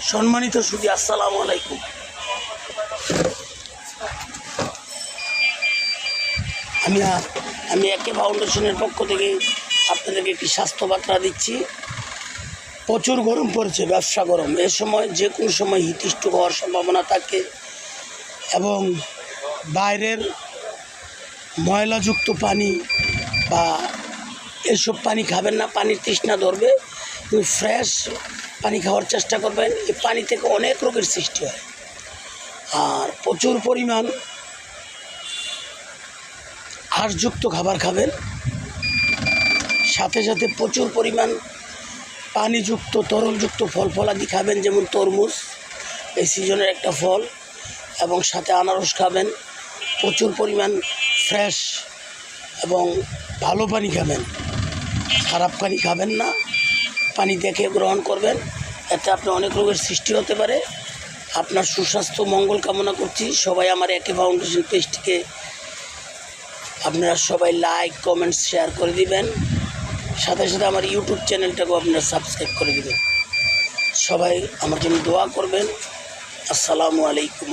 সম্মানিত সুধী, আসসালামু আলাইকুম। আমি একে ফাউন্ডেশনের পক্ষ থেকে আপনাদেরকে একটি স্বাস্থ্য বার্তা দিচ্ছি। প্রচুর গরম পড়েছে, ব্যবসা গরম। এ সময় যে কোনো সময় হিটস্ট্রোক হওয়ার সম্ভাবনা থাকে এবং বাইরের ময়লাযুক্ত পানি বা এসব পানি খাবেন না, পানির তৃষ্ণা ধরবে। তুমি ফ্রেশ পানি খাওয়ার চেষ্টা করবেন। এই পানি থেকে অনেক রোগের সৃষ্টি হয়। আর প্রচুর পরিমাণ আঁশযুক্ত খাবার খাবেন, সাথে সাথে প্রচুর পরিমাণ পানিযুক্ত তরলযুক্ত ফল ফলাদি খাবেন, যেমন তরমুজ এই সিজনের একটা ফল, এবং সাথে আনারস খাবেন। প্রচুর পরিমাণ ফ্রেশ এবং ভালো পানি খাবেন, খারাপ পানি খাবেন না। পানি দেখে গ্রহণ করবেন, এতে আপনার অনেক রোগের সৃষ্টি হতে পারে। আপনার সুস্বাস্থ্য মঙ্গল কামনা করছি। সবাই আমার একে ফাউন্ডেশন পেজটিকে আপনারা সবাই লাইক কমেন্টস শেয়ার করে দিবেন। সাথে সাথে আমার ইউটিউব চ্যানেলটাকেও আপনারা সাবস্ক্রাইব করে দিবেন। সবাই আমার জন্য দোয়া করবেন। আসসালামু আলাইকুম।